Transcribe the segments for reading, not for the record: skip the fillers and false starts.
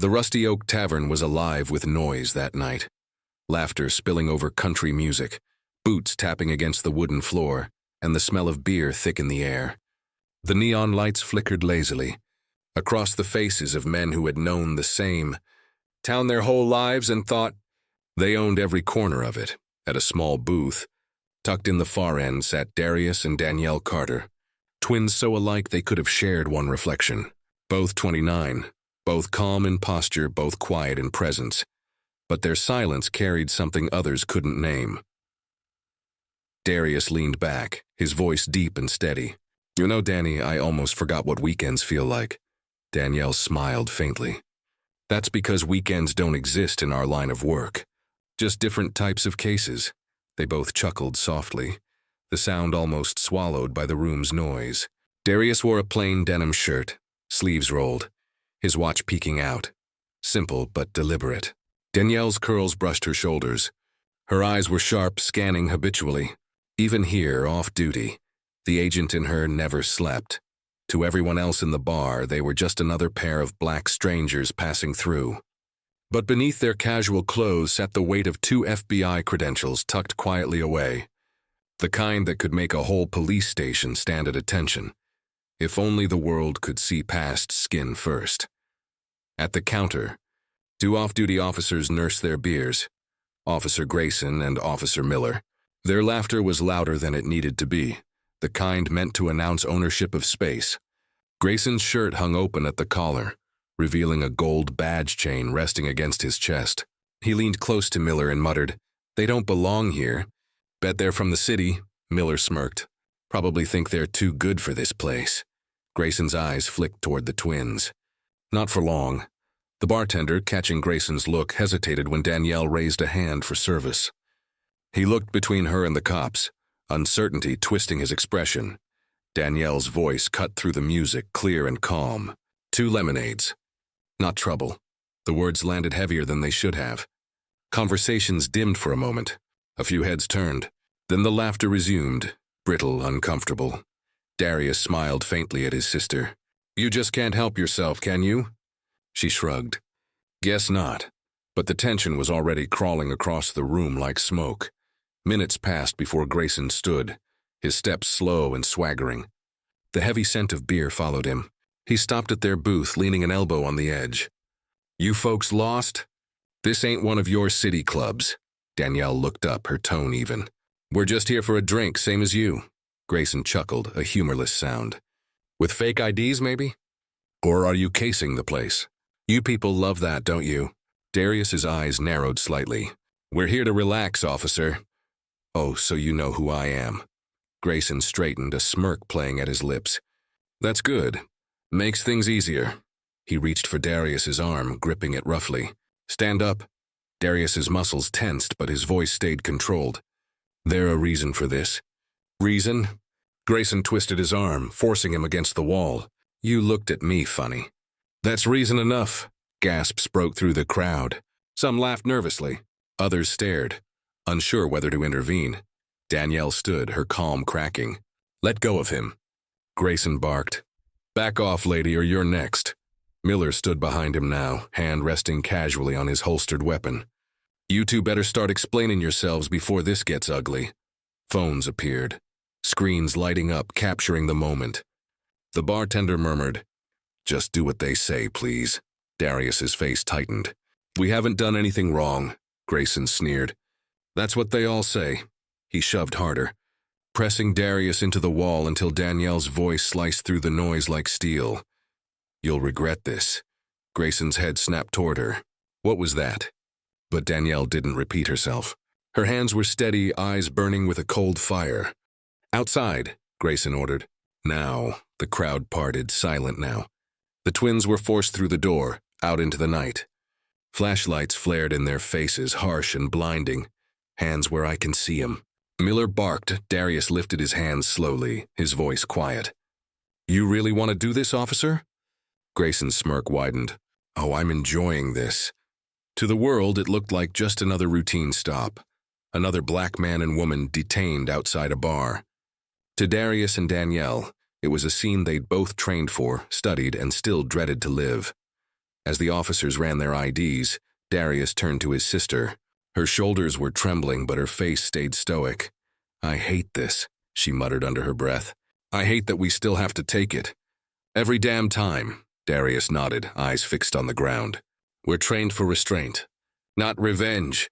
The Rusty Oak Tavern was alive with noise that night. Laughter spilling over country music, boots tapping against the wooden floor, and the smell of beer thick in the air. The neon lights flickered lazily, across the faces of men who had known the same town their whole lives and thought they owned every corner of it. At a small booth, tucked in the far end, sat Darius and Danielle Carter, twins so alike they could have shared one reflection. Both 29, both calm in posture, both quiet in presence, but their silence carried something others couldn't name. Darius leaned back, his voice deep and steady. "You know, Danny, I almost forgot what weekends feel like." Danielle smiled faintly. "That's because weekends don't exist in our line of work. Just different types of cases." They both chuckled softly, the sound almost swallowed by the room's noise. Darius wore a plain denim shirt, sleeves rolled, his watch peeking out. Simple but deliberate. Danielle's curls brushed her shoulders. Her eyes were sharp, scanning habitually. Even here, off-duty, the agent in her never slept. To everyone else in the bar, they were just another pair of black strangers passing through. But beneath their casual clothes sat the weight of 2 FBI credentials tucked quietly away. The kind that could make a whole police station stand at attention. If only the world could see past skin first. At the counter, 2 off-duty officers nursed their beers, Officer Grayson and Officer Miller. Their laughter was louder than it needed to be, the kind meant to announce ownership of space. Grayson's shirt hung open at the collar, revealing a gold badge chain resting against his chest. He leaned close to Miller and muttered, "They don't belong here. Bet they're from the city." Miller smirked. "Probably think they're too good for this place." Grayson's eyes flicked toward the twins. Not for long. The bartender, catching Grayson's look, hesitated when Danielle raised a hand for service. He looked between her and the cops, uncertainty twisting his expression. Danielle's voice cut through the music, clear and calm. 2 lemonades. Not trouble. The words landed heavier than they should have. Conversations dimmed for a moment. A few heads turned. Then the laughter resumed, brittle, uncomfortable. Darius smiled faintly at his sister. "You just can't help yourself, can you?" She shrugged. "Guess not." But the tension was already crawling across the room like smoke. Minutes passed before Grayson stood, his steps slow and swaggering. The heavy scent of beer followed him. He stopped at their booth, leaning an elbow on the edge. "You folks lost? This ain't one of your city clubs." Danielle looked up, her tone even. "We're just here for a drink, same as you." Grayson chuckled, a humorless sound. "With fake IDs, maybe? Or are you casing the place? You people love that, don't you?" Darius's eyes narrowed slightly. "We're here to relax, officer." "Oh, so you know who I am." Grayson straightened, a smirk playing at his lips. "That's good. Makes things easier." He reached for Darius's arm, gripping it roughly. "Stand up." Darius's muscles tensed, but his voice stayed controlled. "There a reason for this?" "Reason?" Grayson twisted his arm, forcing him against the wall. "You looked at me funny." "That's reason enough." Gasps broke through the crowd. Some laughed nervously. Others stared, unsure whether to intervene. Danielle stood, her calm cracking. "Let go of him." Grayson barked. "Back off, lady, or you're next." Miller stood behind him now, hand resting casually on his holstered weapon. "You two better start explaining yourselves before this gets ugly." Phones appeared, screens lighting up, capturing the moment. The bartender murmured, "Just do what they say, please." Darius's face tightened. "We haven't done anything wrong," Grayson sneered. "That's what they all say." He shoved harder, pressing Darius into the wall until Danielle's voice sliced through the noise like steel. "You'll regret this." Grayson's head snapped toward her. "What was that?" But Danielle didn't repeat herself. Her hands were steady, eyes burning with a cold fire. "Outside," Grayson ordered. Now, the crowd parted, silent now. The twins were forced through the door, out into the night. Flashlights flared in their faces, harsh and blinding. "Hands where I can see 'em." Miller barked. Darius lifted his hands slowly, his voice quiet. "You really want to do this, officer?" Grayson's smirk widened. "Oh, I'm enjoying this." To the world, it looked like just another routine stop. Another black man and woman detained outside a bar. To Darius and Danielle, it was a scene they'd both trained for, studied, and still dreaded to live. As the officers ran their IDs, Darius turned to his sister. Her shoulders were trembling, but her face stayed stoic. "I hate this," she muttered under her breath. "I hate that we still have to take it. Every damn time." Darius nodded, eyes fixed on the ground. "We're trained for restraint, not revenge."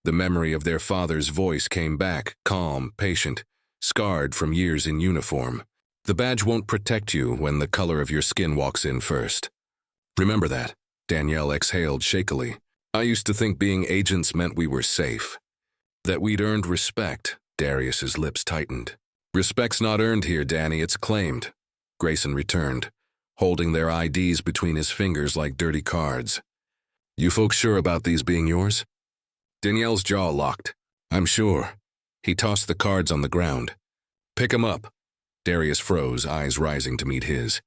The memory of their father's voice came back, calm, patient, scarred from years in uniform. "The badge won't protect you when the color of your skin walks in first. Remember that." Danielle exhaled shakily. "I used to think being agents meant we were safe, that we'd earned respect." Darius's lips tightened. "Respect's not earned here, Danny, it's claimed." Grayson returned, holding their IDs between his fingers like dirty cards. "You folks sure about these being yours?" Danielle's jaw locked. "I'm sure." He tossed the cards on the ground. "Pick 'em up." Darius froze, eyes rising to meet his.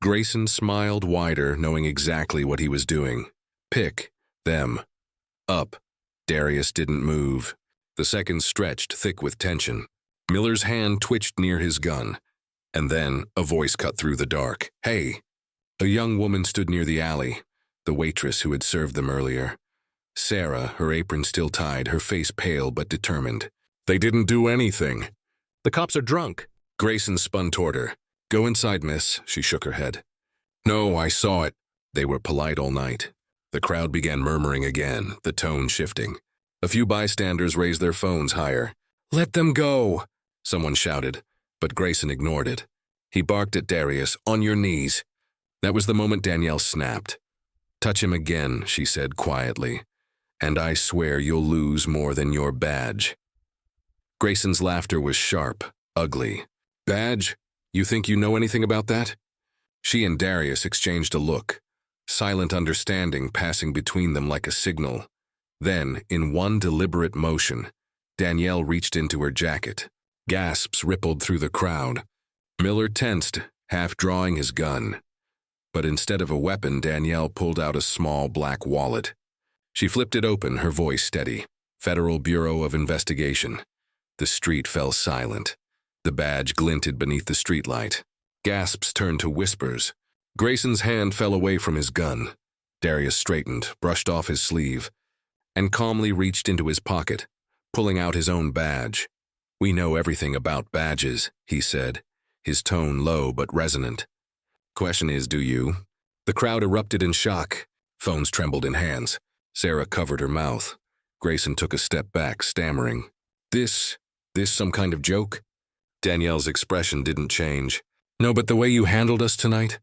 Grayson smiled wider, knowing exactly what he was doing. Pick them up. Darius didn't move. The seconds stretched, thick with tension. Miller's hand twitched near his gun, and then a voice cut through the dark. "Hey!" A young woman stood near the alley, the waitress who had served them earlier. Sarah, her apron still tied, her face pale but determined. "They didn't do anything." "The cops are drunk." Grayson spun toward her. "Go inside, miss." She shook her head. "No, I saw it." They were polite all night. The crowd began murmuring again, the tone shifting. A few bystanders raised their phones higher. "Let them go!" someone shouted, but Grayson ignored it. He barked at Darius, "On your knees." That was the moment Danielle snapped. "Touch him again," she said quietly, "and I swear you'll lose more than your badge." Grayson's laughter was sharp, ugly. "Badge? You think you know anything about that?" She and Darius exchanged a look, silent understanding passing between them like a signal. Then, in one deliberate motion, Danielle reached into her jacket. Gasps rippled through the crowd. Miller tensed, half drawing his gun. But instead of a weapon, Danielle pulled out a small black wallet. She flipped it open, her voice steady. "Federal Bureau of Investigation." The street fell silent. The badge glinted beneath the streetlight. Gasps turned to whispers. Grayson's hand fell away from his gun. Darius straightened, brushed off his sleeve, and calmly reached into his pocket, pulling out his own badge. "We know everything about badges," he said, his tone low but resonant. "Question is, do you?" The crowd erupted in shock. Phones trembled in hands. Sarah covered her mouth. Grayson took a step back, stammering. This some kind of joke?" Danielle's expression didn't change. "No, but the way you handled us tonight?"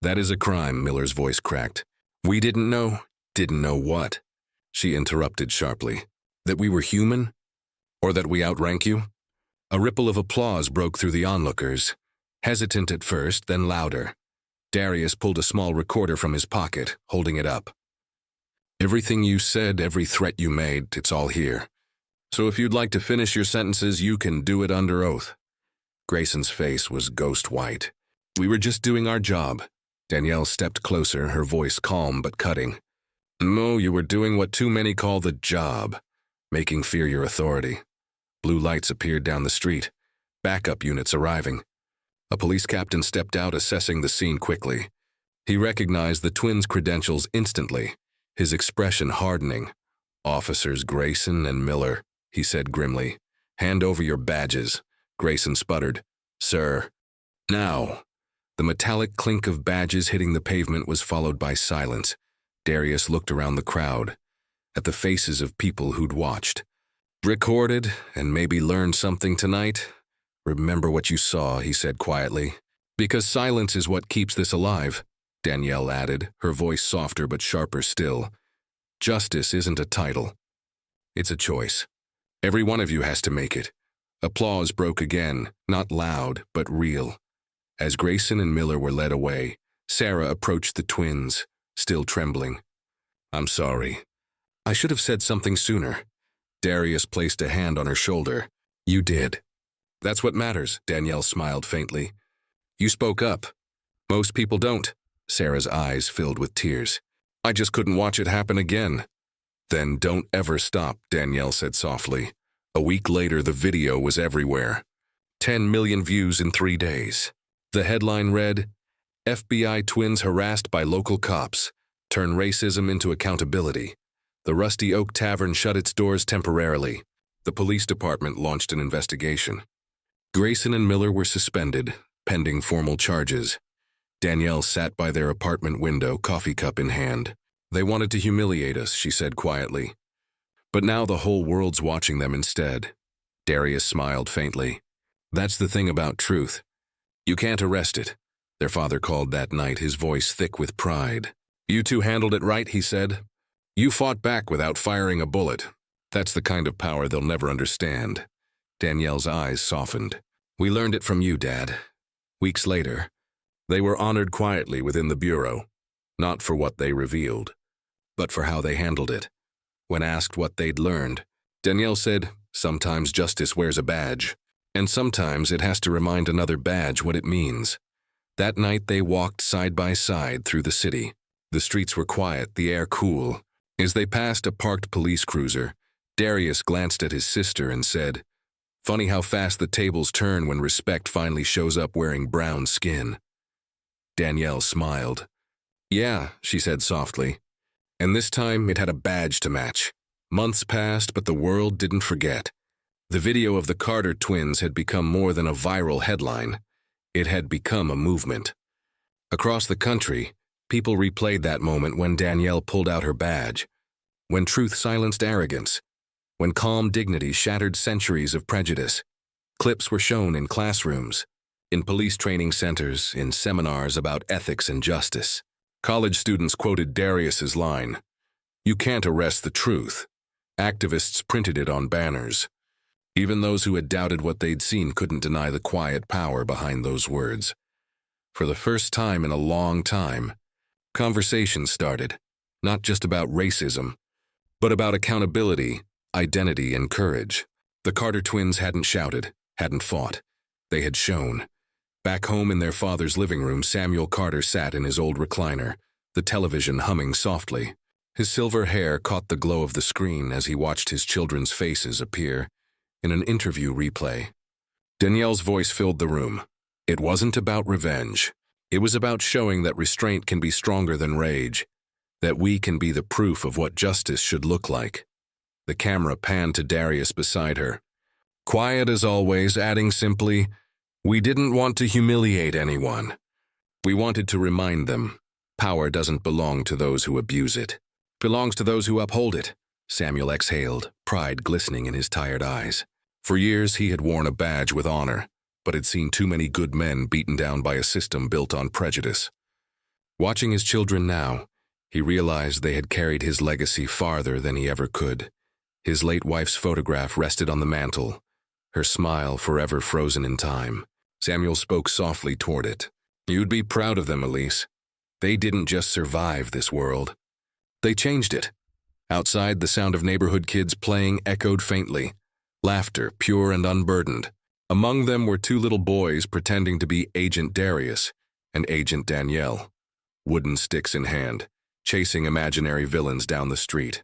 "That is a crime," Miller's voice cracked. "We didn't know." "Didn't know what?" She interrupted sharply. "That we were human? Or that we outrank you?" A ripple of applause broke through the onlookers, hesitant at first, then louder. Darius pulled a small recorder from his pocket, holding it up. "Everything you said, every threat you made, it's all here. So if you'd like to finish your sentences, you can do it under oath." Grayson's face was ghost white. "We were just doing our job." Danielle stepped closer, her voice calm but cutting. "No, you were doing what too many call the job, making fear your authority." Blue lights appeared down the street, backup units arriving. A police captain stepped out, assessing the scene quickly. He recognized the twins' credentials instantly, his expression hardening. "Officers Grayson and Miller," he said grimly. "Hand over your badges." Grayson sputtered. "Sir." "Now." The metallic clink of badges hitting the pavement was followed by silence. Darius looked around the crowd, at the faces of people who'd watched. "Recorded, and maybe learned something tonight? Remember what you saw," he said quietly. "Because silence is what keeps this alive," Danielle added, her voice softer but sharper still. "Justice isn't a title. It's a choice. Every one of you has to make it." Applause broke again, not loud, but real. As Grayson and Miller were led away, Sarah approached the twins, still trembling. "I'm sorry. I should have said something sooner." Darius placed a hand on her shoulder. "You did. That's what matters," Danielle smiled faintly. "You spoke up. Most people don't." Sarah's eyes filled with tears. "I just couldn't watch it happen again." "Then don't ever stop," Danielle said softly. A week later, the video was everywhere. 10 million views in 3 days. The headline read, "FBI twins harassed by local cops. Turn racism into accountability. The Rusty Oak Tavern shut its doors temporarily. The police department launched an investigation. Grayson and Miller were suspended, pending formal charges. Danielle sat by their apartment window, coffee cup in hand. They wanted to humiliate us, she said quietly. But now the whole world's watching them instead. Darius smiled faintly. That's the thing about truth. You can't arrest it, their father called that night, his voice thick with pride. You two handled it right, he said. You fought back without firing a bullet. That's the kind of power they'll never understand. Danielle's eyes softened. We learned it from you, Dad. Weeks later, they were honored quietly within the bureau, not for what they revealed, but for how they handled it. When asked what they'd learned, Danielle said, sometimes justice wears a badge, and sometimes it has to remind another badge what it means. That night they walked side by side through the city. The streets were quiet, the air cool. As they passed a parked police cruiser, Darius glanced at his sister and said, "Funny how fast the tables turn when respect finally shows up wearing brown skin." Danielle smiled. "Yeah," she said softly. And this time it had a badge to match. Months passed, but the world didn't forget. The video of the Carter twins had become more than a viral headline. It had become a movement. Across the country, people replayed that moment when Danielle pulled out her badge, when truth silenced arrogance, when calm dignity shattered centuries of prejudice. Clips were shown in classrooms, in police training centers, in seminars about ethics and justice. College students quoted Darius's line, "You can't arrest the truth." Activists printed it on banners. Even those who had doubted what they'd seen couldn't deny the quiet power behind those words. For the first time in a long time, conversations started, not just about racism, but about accountability, identity, and courage. The Carter twins hadn't shouted, hadn't fought. They had shown. Back home in their father's living room, Samuel Carter sat in his old recliner, the television humming softly. His silver hair caught the glow of the screen as he watched his children's faces appear in an interview replay. Danielle's voice filled the room. It wasn't about revenge. It was about showing that restraint can be stronger than rage, that we can be the proof of what justice should look like. The camera panned to Darius beside her. Quiet as always, adding simply, "We didn't want to humiliate anyone. We wanted to remind them, power doesn't belong to those who abuse it. It belongs to those who uphold it." Samuel exhaled, pride glistening in his tired eyes. For years he had worn a badge with honor, but had seen too many good men beaten down by a system built on prejudice. Watching his children now, he realized they had carried his legacy farther than he ever could. His late wife's photograph rested on the mantel, her smile forever frozen in time. Samuel spoke softly toward it. "You'd be proud of them, Elise. They didn't just survive this world. They changed it." Outside, the sound of neighborhood kids playing echoed faintly, laughter pure and unburdened. Among them were two little boys pretending to be Agent Darius and Agent Danielle, wooden sticks in hand, chasing imaginary villains down the street.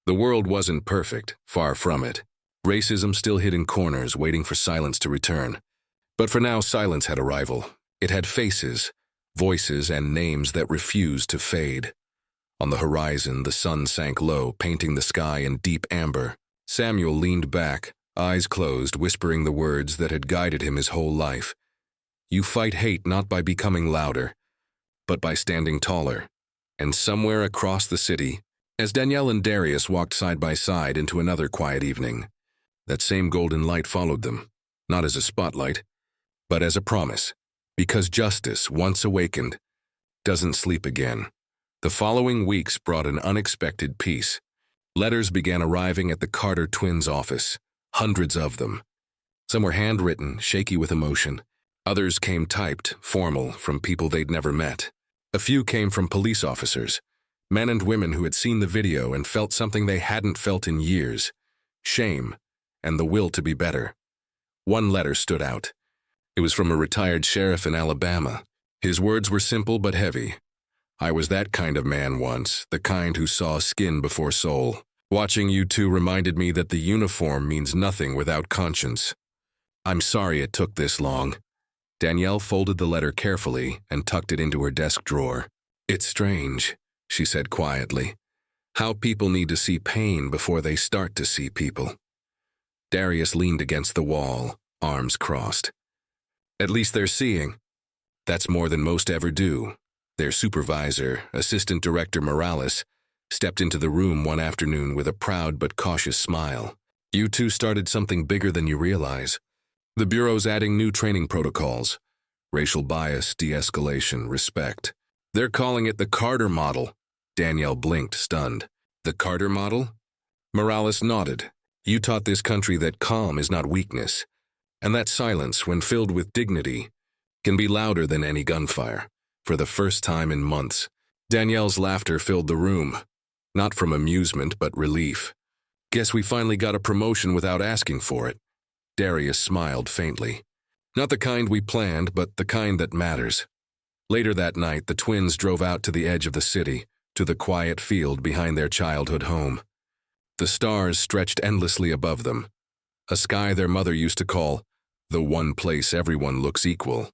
The world wasn't perfect, far from it. Racism still hid in corners, waiting for silence to return. But for now, silence had a rival. It had faces, voices, and names that refused to fade. On the horizon, the sun sank low, painting the sky in deep amber. Samuel leaned back, eyes closed, whispering the words that had guided him his whole life. "You fight hate not by becoming louder, but by standing taller." And somewhere across the city, as Danielle and Darius walked side by side into another quiet evening, that same golden light followed them, not as a spotlight, but as a promise, because justice, once awakened, doesn't sleep again. The following weeks brought an unexpected peace. Letters began arriving at the Carter twins' office, hundreds of them. Some were handwritten, shaky with emotion. Others came typed, formal, from people they'd never met. A few came from police officers, men and women who had seen the video and felt something they hadn't felt in years: shame and the will to be better. One letter stood out. It was from a retired sheriff in Alabama. His words were simple but heavy. "I was that kind of man once, the kind who saw skin before soul. Watching you two reminded me that the uniform means nothing without conscience. I'm sorry it took this long." Danielle folded the letter carefully and tucked it into her desk drawer. "It's strange," she said quietly. How people need to see pain before they start to see people. Darius leaned against the wall, arms crossed. At least they're seeing. That's more than most ever do. Their supervisor, Assistant Director Morales, stepped into the room one afternoon with a proud but cautious smile. You two started something bigger than you realize. The Bureau's adding new training protocols. Racial bias, de-escalation, respect. They're calling it the Carter model. Danielle blinked, stunned. The Carter model? Morales nodded. You taught this country that calm is not weakness, and that silence, when filled with dignity, can be louder than any gunfire. For the first time in months, Danielle's laughter filled the room, not from amusement but relief. Guess we finally got a promotion without asking for it. Darius smiled faintly. Not the kind we planned, but the kind that matters. Later that night, the twins drove out to the edge of the city, to the quiet field behind their childhood home. The stars stretched endlessly above them, a sky their mother used to call the one place everyone looks equal.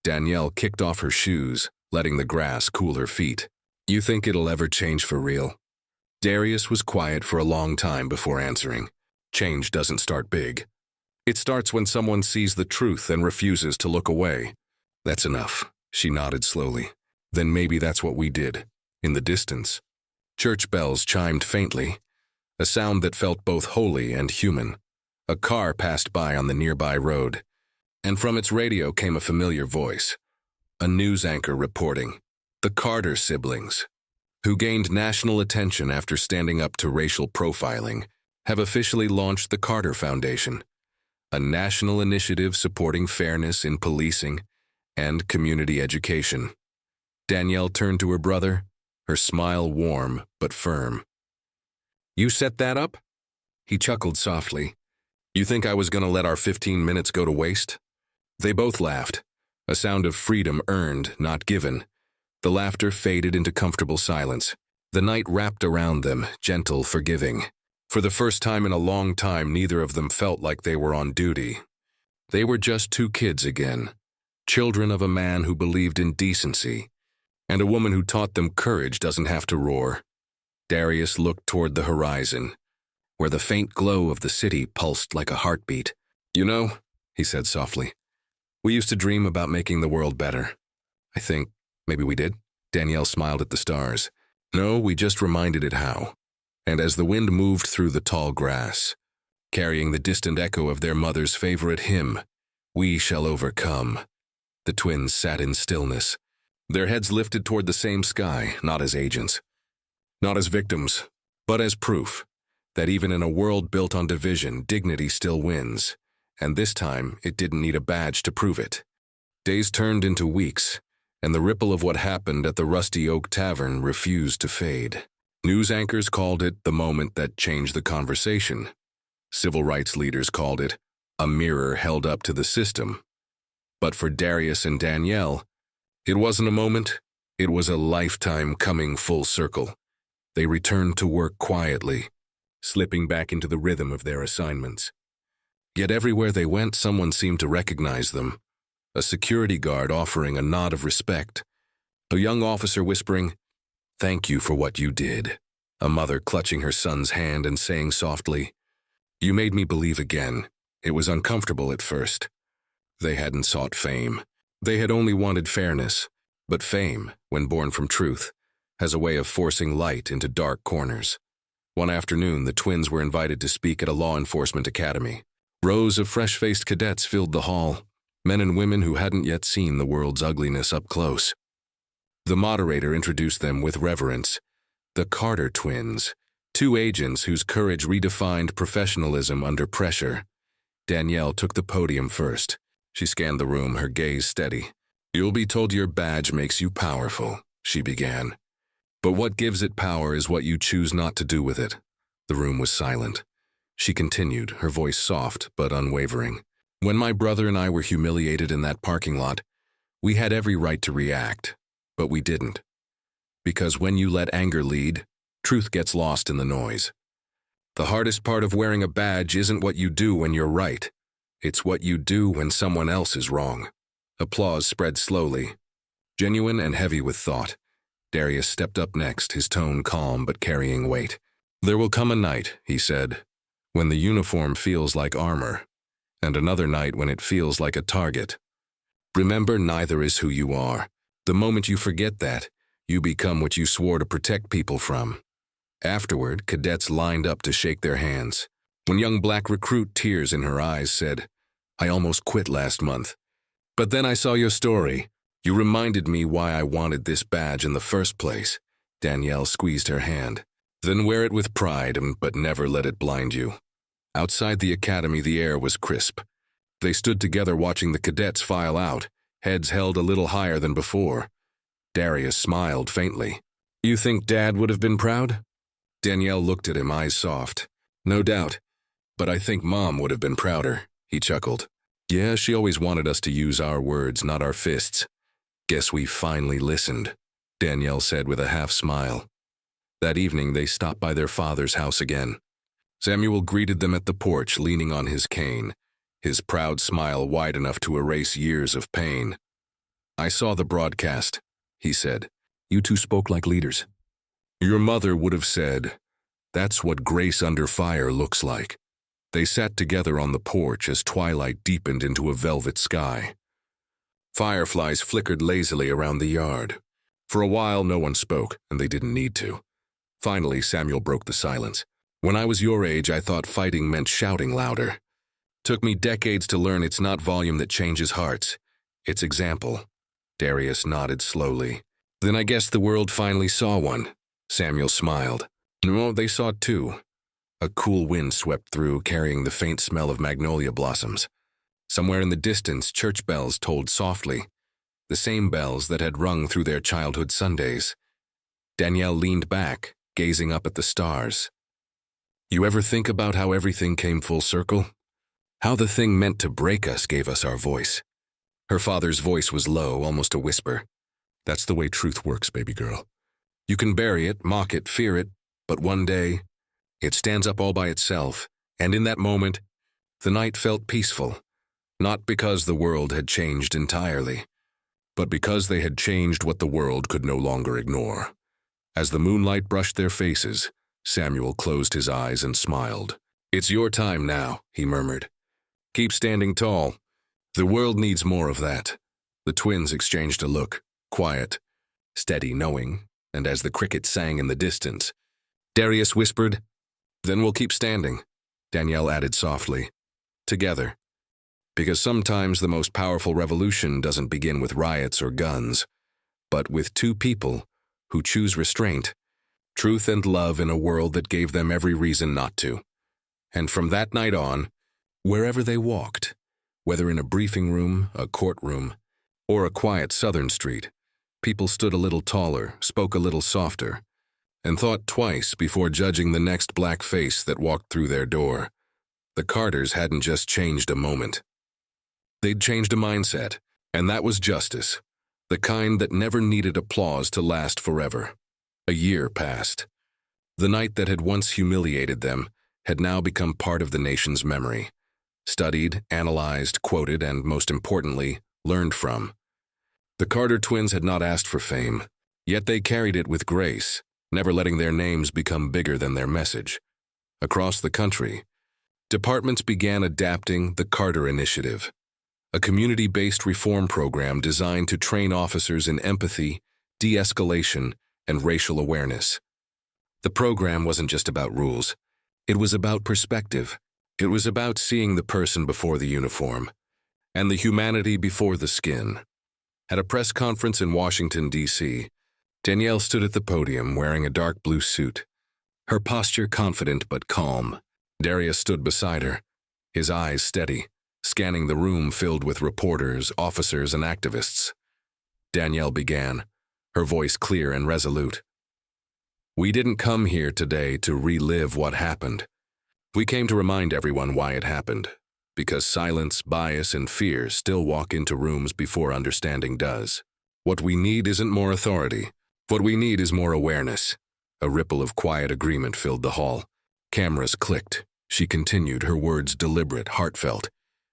Danielle kicked off her shoes, letting the grass cool her feet. You think it'll ever change for real? Darius was quiet for a long time before answering. Change doesn't start big. It starts when someone sees the truth and refuses to look away. That's enough, she nodded slowly. Then maybe that's what we did. In the distance, church bells chimed faintly, a sound that felt both holy and human. A car passed by on the nearby road, and from its radio came a familiar voice. A news anchor reporting, the Carter siblings, who gained national attention after standing up to racial profiling, have officially launched the Carter Foundation, a national initiative supporting fairness in policing and community education. Danielle turned to her brother, her smile warm but firm. You set that up? He chuckled softly. You think I was going to let our 15 minutes go to waste? They both laughed, a sound of freedom earned, not given. The laughter faded into comfortable silence. The night wrapped around them, gentle, forgiving. For the first time in a long time, neither of them felt like they were on duty. They were just two kids again, children of a man who believed in decency, and a woman who taught them courage doesn't have to roar. Darius looked toward the horizon, where the faint glow of the city pulsed like a heartbeat. You know, he said softly, we used to dream about making the world better. I think maybe we did. Danielle smiled at the stars. No, we just reminded it how. And as the wind moved through the tall grass, carrying the distant echo of their mother's favorite hymn, We Shall Overcome, the twins sat in stillness, their heads lifted toward the same sky, not as agents, not as victims, but as proof that even in a world built on division, dignity still wins, and this time it didn't need a badge to prove it. Days turned into weeks, and the ripple of what happened at the Rusty Oak Tavern refused to fade. News anchors called it the moment that changed the conversation. Civil rights leaders called it a mirror held up to the system. But for Darius and Danielle, it wasn't a moment, it was a lifetime coming full circle. They returned to work quietly, slipping back into the rhythm of their assignments. Yet everywhere they went, someone seemed to recognize them. A security guard offering a nod of respect. A young officer whispering, "Thank you for what you did." A mother clutching her son's hand and saying softly, "You made me believe again." It was uncomfortable at first. They hadn't sought fame. They had only wanted fairness. But fame, when born from truth, has a way of forcing light into dark corners. One afternoon, the twins were invited to speak at a law enforcement academy. Rows of fresh-faced cadets filled the hall, men and women who hadn't yet seen the world's ugliness up close. The moderator introduced them with reverence. The Carter twins, two agents whose courage redefined professionalism under pressure. Danielle took the podium first. She scanned the room, her gaze steady. "You'll be told your badge makes you powerful," she began. "But what gives it power is what you choose not to do with it." The room was silent. She continued, her voice soft but unwavering. "When my brother and I were humiliated in that parking lot, we had every right to react, but we didn't. Because when you let anger lead, truth gets lost in the noise. The hardest part of wearing a badge isn't what you do when you're right. It's what you do when someone else is wrong." Applause spread slowly, genuine and heavy with thought. Darius stepped up next, his tone calm but carrying weight. "There will come a night," he said, "when the uniform feels like armor, and another night when it feels like a target. Remember, neither is who you are. The moment you forget that, you become what you swore to protect people from." Afterward, cadets lined up to shake their hands. One young black recruit, tears in her eyes, said, "I almost quit last month. But then I saw your story. You reminded me why I wanted this badge in the first place." Danielle squeezed her hand. "Then wear it with pride, but never let it blind you." Outside the academy, the air was crisp. They stood together watching the cadets file out, heads held a little higher than before. Darius smiled faintly. "You think Dad would have been proud?" Danielle looked at him, eyes soft. "No doubt. But I think Mom would have been prouder," he chuckled. "Yeah, she always wanted us to use our words, not our fists." "Guess we finally listened," Danielle said with a half smile. That evening, they stopped by their father's house again. Samuel greeted them at the porch, leaning on his cane, his proud smile wide enough to erase years of pain. "I saw the broadcast," he said. "You two spoke like leaders. Your mother would have said, 'That's what grace under fire looks like.'" They sat together on the porch as twilight deepened into a velvet sky. Fireflies flickered lazily around the yard. For a while, no one spoke, and they didn't need to. Finally, Samuel broke the silence. "When I was your age, I thought fighting meant shouting louder. Took me decades to learn it's not volume that changes hearts. It's example." Darius nodded slowly. "Then I guess the world finally saw one." Samuel smiled. "No, they saw it too." A cool wind swept through, carrying the faint smell of magnolia blossoms. Somewhere in the distance, church bells tolled softly, the same bells that had rung through their childhood Sundays. Danielle leaned back, gazing up at the stars. "You ever think about how everything came full circle? How the thing meant to break us gave us our voice?" Her father's voice was low, almost a whisper. "That's the way truth works, baby girl. You can bury it, mock it, fear it, but one day, it stands up all by itself." And in that moment, the night felt peaceful, not because the world had changed entirely, but because they had changed what the world could no longer ignore. As the moonlight brushed their faces, Samuel closed his eyes and smiled. "It's your time now," he murmured. "Keep standing tall. The world needs more of that." The twins exchanged a look, quiet, steady, knowing, and as the cricket sang in the distance, Darius whispered, "Then we'll keep standing." Danielle added softly, "Together. Because sometimes the most powerful revolution doesn't begin with riots or guns, but with two people who choose restraint, truth and love in a world that gave them every reason not to." And from that night on, wherever they walked, whether in a briefing room, a courtroom, or a quiet southern street, people stood a little taller, spoke a little softer, and thought twice before judging the next black face that walked through their door. The Carters hadn't just changed a moment. They'd changed a mindset, and that was justice, the kind that never needed applause to last forever. A year passed. The night that had once humiliated them had now become part of the nation's memory, studied, analyzed, quoted, and most importantly, learned from. The Carter twins had not asked for fame, yet they carried it with grace, never letting their names become bigger than their message. Across the country, departments began adapting the Carter Initiative, a community-based reform program designed to train officers in empathy, de-escalation, and racial awareness. The program wasn't just about rules. It was about perspective. It was about seeing the person before the uniform, and the humanity before the skin. At a press conference in Washington, D.C., Danielle stood at the podium wearing a dark blue suit, her posture confident but calm. Darius stood beside her, his eyes steady, scanning the room filled with reporters, officers, and activists. Danielle began, her voice clear and resolute. "We didn't come here today to relive what happened. We came to remind everyone why it happened, because silence, bias, and fear still walk into rooms before understanding does. What we need isn't more authority. What we need is more awareness." A ripple of quiet agreement filled the hall. Cameras clicked. She continued, her words deliberate, heartfelt.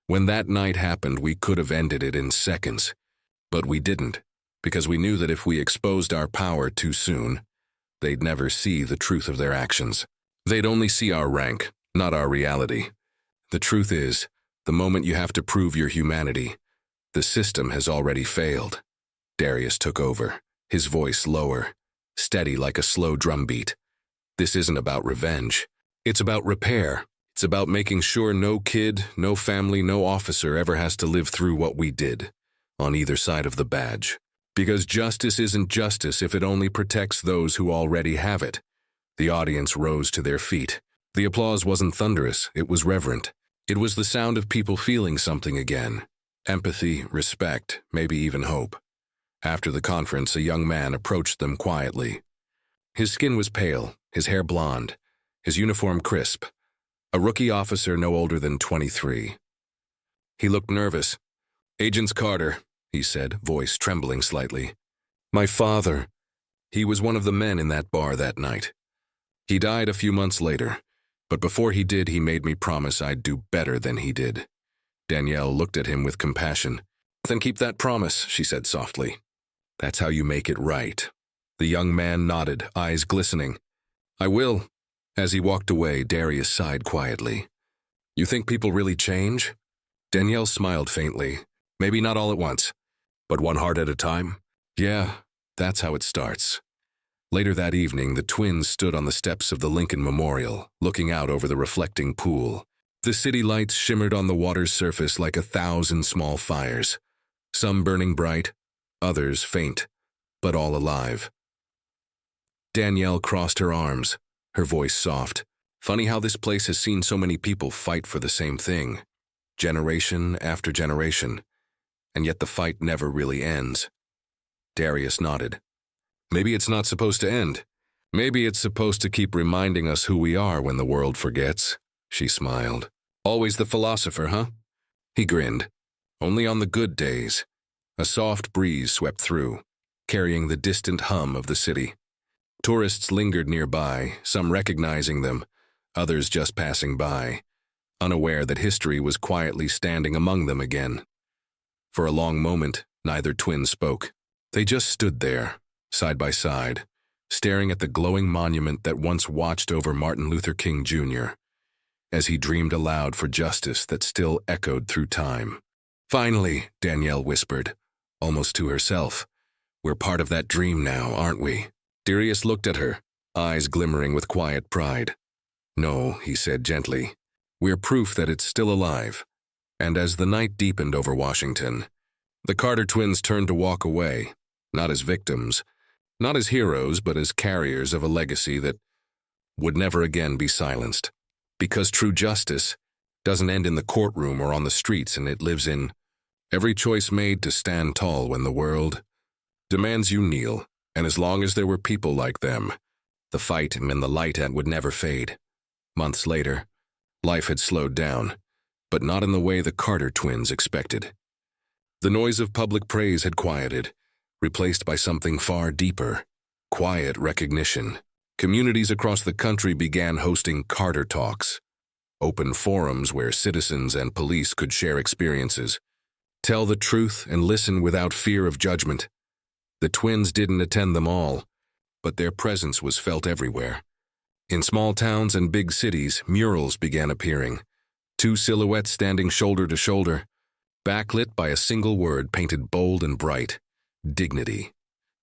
"When that night happened, we could have ended it in seconds. But we didn't. because we knew that if we exposed our power too soon, they'd never see the truth of their actions. They'd only see our rank, not our reality. The truth is, the moment you have to prove your humanity, the system has already failed. Darius took over, his voice lower, steady like a slow drumbeat. This isn't about revenge. It's about repair. It's about making sure no kid, no family, no officer ever has to live through what we did, on either side of the badge. Because justice isn't justice if it only protects those who already have it. The audience rose to their feet. The applause wasn't thunderous, it was reverent. It was the sound of people feeling something again. Empathy, respect, maybe even hope. After the conference, a young man approached them quietly. His skin was pale, his hair blonde, his uniform crisp. A rookie officer no older than 23. He looked nervous. "Agents Carter," he said, voice trembling slightly. "My father." He was one of the men in that bar that night. He died a few months later, but before he did, he made me promise I'd do better than he did. Danielle looked at him with compassion. "Then keep that promise," she said softly. "That's how you make it right." The young man nodded, eyes glistening. "I will." As he walked away, Darius sighed quietly. "You think people really change?" Danielle smiled faintly. "Maybe not all at once, but one heart at a time." "Yeah, that's how it starts." Later that evening, the twins stood on the steps of the Lincoln Memorial, looking out over the reflecting pool. The city lights shimmered on the water's surface like 1,000 small fires, some burning bright, others faint, but all alive. Danielle crossed her arms, her voice soft. "Funny how this place has seen so many people fight for the same thing, generation after generation, and yet the fight never really ends." Darius nodded. "Maybe it's not supposed to end. Maybe it's supposed to keep reminding us who we are when the world forgets." She smiled. "Always the philosopher, huh?" He grinned. "Only on the good days." A soft breeze swept through, carrying the distant hum of the city. Tourists lingered nearby, some recognizing them, others just passing by, unaware that history was quietly standing among them again. For a long moment, neither twin spoke. They just stood there, side by side, staring at the glowing monument that once watched over Martin Luther King Jr., as he dreamed aloud for justice that still echoed through time. "Finally," Danielle whispered, almost to herself, "we're part of that dream now, aren't we?" Darius looked at her, eyes glimmering with quiet pride. "No," he said gently, "we're proof that it's still alive." And as the night deepened over Washington, the Carter twins turned to walk away, not as victims, not as heroes, but as carriers of a legacy that would never again be silenced. Because true justice doesn't end in the courtroom or on the streets, and it lives in every choice made to stand tall when the world demands you kneel. And as long as there were people like them, the fight and the light would never fade. Months later, life had slowed down, but not in the way the Carter twins expected. The noise of public praise had quieted, replaced by something far deeper, quiet recognition. Communities across the country began hosting Carter Talks, open forums where citizens and police could share experiences, tell the truth, and listen without fear of judgment. The twins didn't attend them all, but their presence was felt everywhere. In small towns and big cities, murals began appearing, two silhouettes standing shoulder to shoulder, backlit by a single word painted bold and bright: dignity.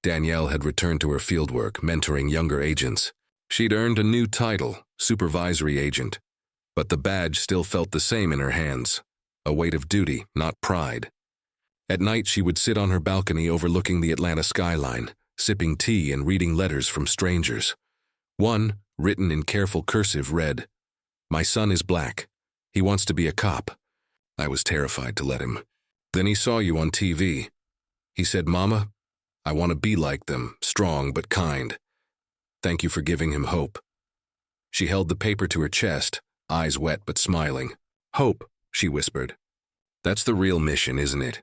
Danielle had returned to her fieldwork, mentoring younger agents. She'd earned a new title, supervisory agent, but the badge still felt the same in her hands, a weight of duty, not pride. At night, she would sit on her balcony overlooking the Atlanta skyline, sipping tea and reading letters from strangers. One, written in careful cursive, read, "My son is black. He wants to be a cop." I was terrified to let him. "Then he saw you on TV. He said, 'Mama, I want to be like them, strong but kind. Thank you for giving him hope.'" She held the paper to her chest, eyes wet but smiling. "Hope," she whispered. "That's the real mission, isn't it?"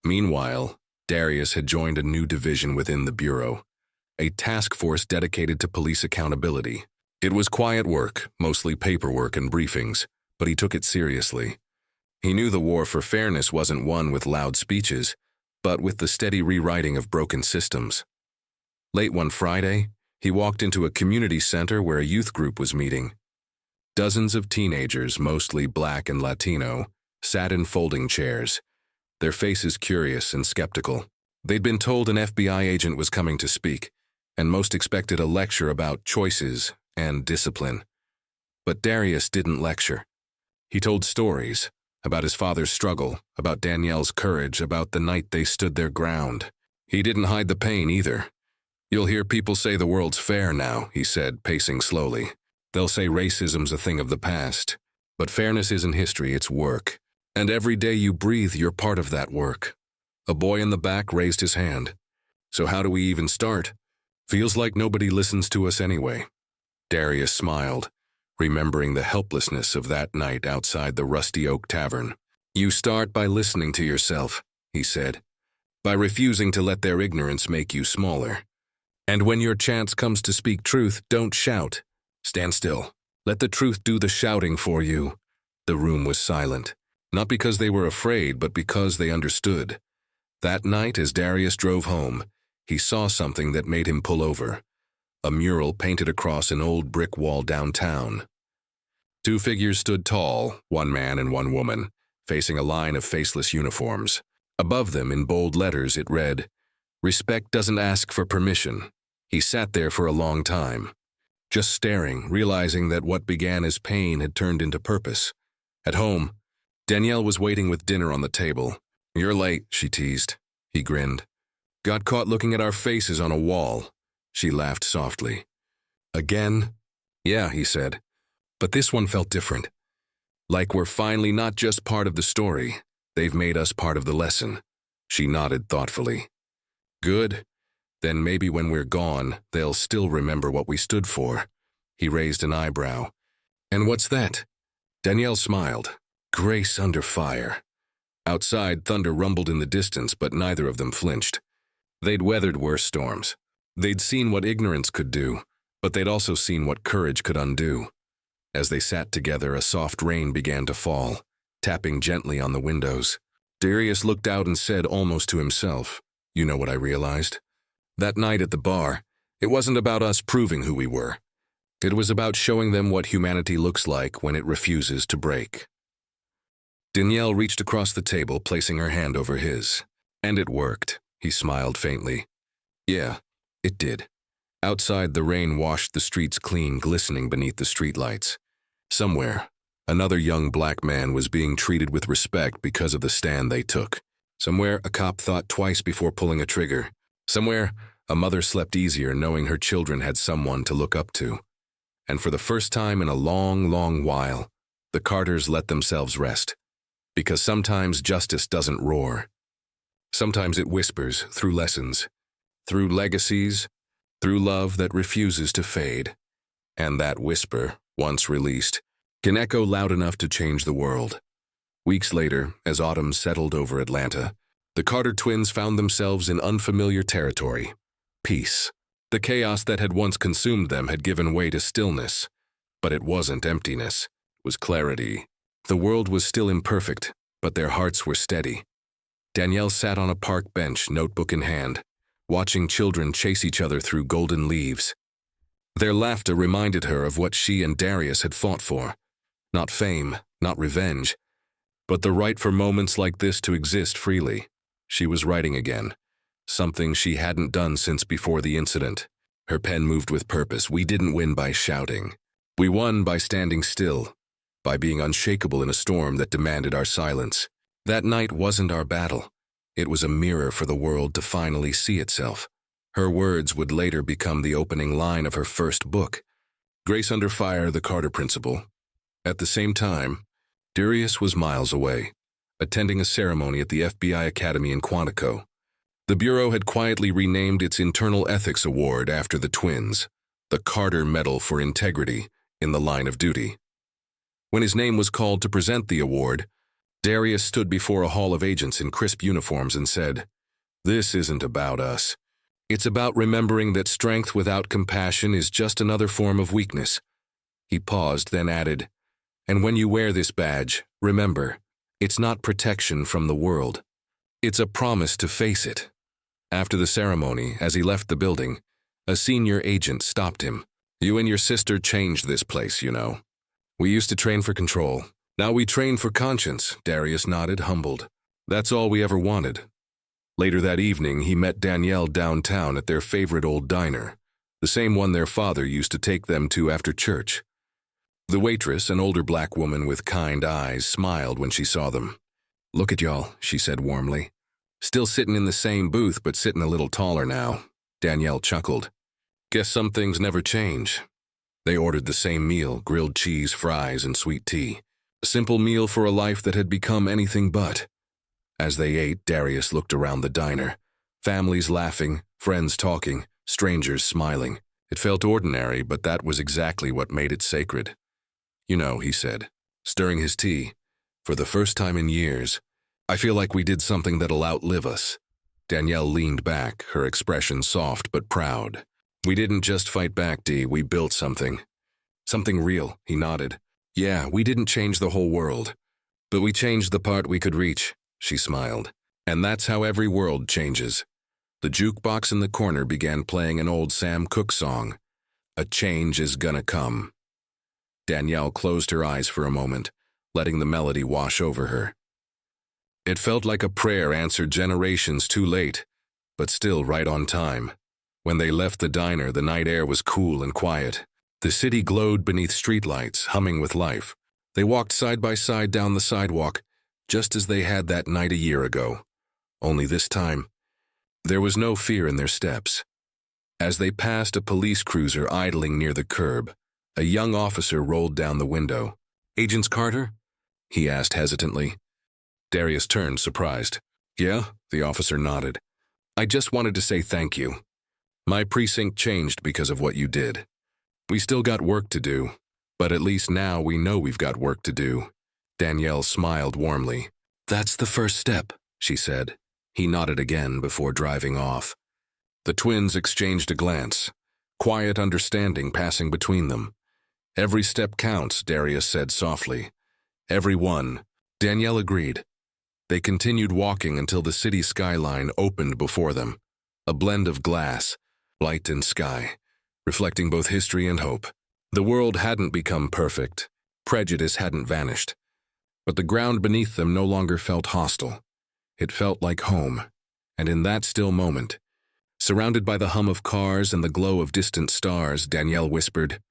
Meanwhile, Darius had joined a new division within the Bureau, a task force dedicated to police accountability. It was quiet work, mostly paperwork and briefings, but he took it seriously. He knew the war for fairness wasn't won with loud speeches, but with the steady rewriting of broken systems. Late one Friday, he walked into a community center where a youth group was meeting. Dozens of teenagers, mostly Black and Latino, sat in folding chairs, their faces curious and skeptical. They'd been told an FBI agent was coming to speak, and most expected a lecture about choices and discipline. But Darius didn't lecture. He told stories about his father's struggle, about Danielle's courage, about the night they stood their ground. He didn't hide the pain either. "You'll hear people say the world's fair now," he said, pacing slowly. "They'll say racism's a thing of the past. But fairness isn't history, it's work. And every day you breathe, you're part of that work." A boy in the back raised his hand. "So how do we even start? Feels like nobody listens to us anyway." Darius smiled, remembering the helplessness of that night outside the Rusty Oak Tavern. "You start by listening to yourself," he said, "by refusing to let their ignorance make you smaller. And when your chance comes to speak truth, don't shout. Stand still. Let the truth do the shouting for you." The room was silent, not because they were afraid, but because they understood. That night, as Darius drove home, he saw something that made him pull over. A mural painted across an old brick wall downtown. Two figures stood tall, one man and one woman, facing a line of faceless uniforms. Above them, in bold letters, it read, "Respect doesn't ask for permission." He sat there for a long time, just staring, realizing that what began as pain had turned into purpose. At home, Danielle was waiting with dinner on the table. "You're late," she teased. He grinned. "Got caught looking at our faces on a wall." She laughed softly. "Again?" "Yeah," he said. "But this one felt different. Like we're finally not just part of the story. They've made us part of the lesson." She nodded thoughtfully. "Good. Then maybe when we're gone, they'll still remember what we stood for." He raised an eyebrow. "And what's that?" Danielle smiled. "Grace under fire." Outside, thunder rumbled in the distance, but neither of them flinched. They'd weathered worse storms. They'd seen what ignorance could do, but they'd also seen what courage could undo. As they sat together, a soft rain began to fall, tapping gently on the windows. Darius looked out and said almost to himself, "You know what I realized? That night at the bar, it wasn't about us proving who we were. It was about showing them what humanity looks like when it refuses to break." Danielle reached across the table, placing her hand over his. "And it worked," he smiled faintly. "Yeah, it did." Outside, the rain washed the streets clean, glistening beneath the streetlights. Somewhere, another young Black man was being treated with respect because of the stand they took. Somewhere, a cop thought twice before pulling a trigger. Somewhere, a mother slept easier knowing her children had someone to look up to. And for the first time in a long, long while, the Carters let themselves rest. Because sometimes justice doesn't roar. Sometimes it whispers through lessons, through legacies, through love that refuses to fade. And that whisper, once released, can echo loud enough to change the world. Weeks later, as autumn settled over Atlanta, the Carter twins found themselves in unfamiliar territory. Peace. The chaos that had once consumed them had given way to stillness. But it wasn't emptiness. It was clarity. The world was still imperfect, but their hearts were steady. Danielle sat on a park bench, notebook in hand, watching children chase each other through golden leaves. Their laughter reminded her of what she and Darius had fought for. Not fame, not revenge, but the right for moments like this to exist freely. She was writing again, something she hadn't done since before the incident. Her pen moved with purpose. We didn't win by shouting. We won by standing still, by being unshakable in a storm that demanded our silence. That night wasn't our battle. It was a mirror for the world to finally see itself. Her words would later become the opening line of her first book, Grace Under Fire, The Carter Principle. At the same time, Darius was miles away, attending a ceremony at the FBI Academy in Quantico. The Bureau had quietly renamed its Internal Ethics Award after the twins, the Carter Medal for Integrity in the Line of Duty. When his name was called to present the award, Darius stood before a hall of agents in crisp uniforms and said, "This isn't about us. It's about remembering that strength without compassion is just another form of weakness." He paused, then added, "And when you wear this badge, remember, it's not protection from the world. It's a promise to face it. After the ceremony, as he left the building, a senior agent stopped him. You and your sister changed this place, you know. We used to train for control. Now we train for conscience, Darius nodded, humbled. That's all we ever wanted. Later that evening, he met Danielle downtown at their favorite old diner, the same one their father used to take them to after church. The waitress, an older black woman with kind eyes, smiled when she saw them. Look at y'all, she said warmly. Still sitting in the same booth, but sitting a little taller now. Danielle chuckled. Guess some things never change. They ordered the same meal, grilled cheese, fries, and sweet tea. A simple meal for a life that had become anything but. As they ate, Darius looked around the diner. Families laughing, friends talking, strangers smiling. It felt ordinary, but that was exactly what made it sacred. You know, he said, stirring his tea. For the first time in years, I feel like we did something that'll outlive us. Danielle leaned back, her expression soft but proud. We didn't just fight back, Dee, we built something. Something real, he nodded. Yeah, we didn't change the whole world. But we changed the part we could reach, she smiled. And that's how every world changes. The jukebox in the corner began playing an old Sam Cooke song. A change is gonna come. Danielle closed her eyes for a moment, letting the melody wash over her. It felt like a prayer answered generations too late, but still right on time. When they left the diner, the night air was cool and quiet. The city glowed beneath streetlights, humming with life. They walked side by side down the sidewalk, just as they had that night a year ago. Only this time, there was no fear in their steps. As they passed a police cruiser idling near the curb, a young officer rolled down the window. Agents Carter? He asked hesitantly. Darius turned, surprised. Yeah? The officer nodded. I just wanted to say thank you. My precinct changed because of what you did. We still got work to do, but at least now we know we've got work to do. Danielle smiled warmly. That's the first step, she said. He nodded again before driving off. The twins exchanged a glance, quiet understanding passing between them. Every step counts, Darius said softly. Every one. Danielle agreed. They continued walking until the city skyline opened before them, a blend of glass, light and sky, reflecting both history and hope. The world hadn't become perfect. Prejudice hadn't vanished. But the ground beneath them no longer felt hostile. It felt like home. And in that still moment, surrounded by the hum of cars and the glow of distant stars, Danielle whispered,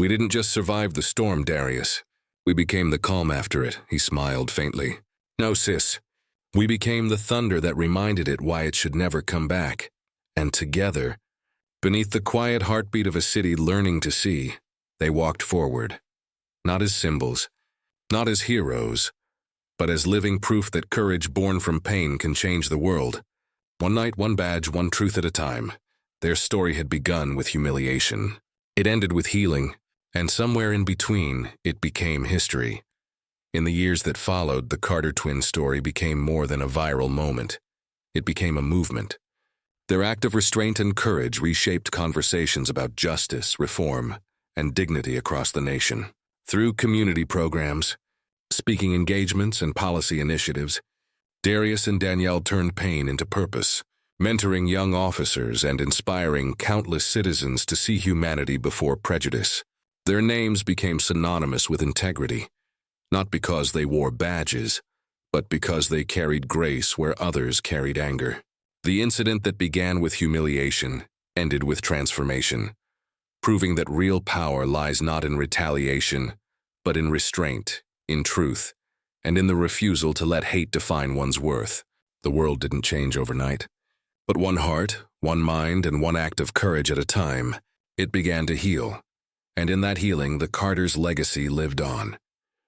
We didn't just survive the storm, Darius. We became the calm after it, he smiled faintly. No, sis. We became the thunder that reminded it why it should never come back. And together, beneath the quiet heartbeat of a city learning to see, they walked forward. Not as symbols, not as heroes, but as living proof that courage born from pain can change the world. One night, one badge, one truth at a time. Their story had begun with humiliation. It ended with healing, and somewhere in between, it became history. In the years that followed, the Carter twins' story became more than a viral moment. It became a movement. Their act of restraint and courage reshaped conversations about justice, reform, and dignity across the nation. Through community programs, speaking engagements, and policy initiatives, Darius and Danielle turned pain into purpose, mentoring young officers and inspiring countless citizens to see humanity before prejudice. Their names became synonymous with integrity, not because they wore badges, but because they carried grace where others carried anger. The incident that began with humiliation ended with transformation, proving that real power lies not in retaliation, but in restraint, in truth, and in the refusal to let hate define one's worth. The world didn't change overnight, but one heart, one mind, and one act of courage at a time, it began to heal. And in that healing, the Carters' legacy lived on.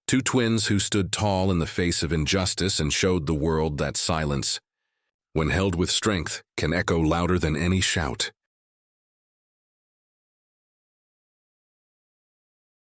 Two twins who stood tall in the face of injustice and showed the world that silence, when held with strength, can echo louder than any shout.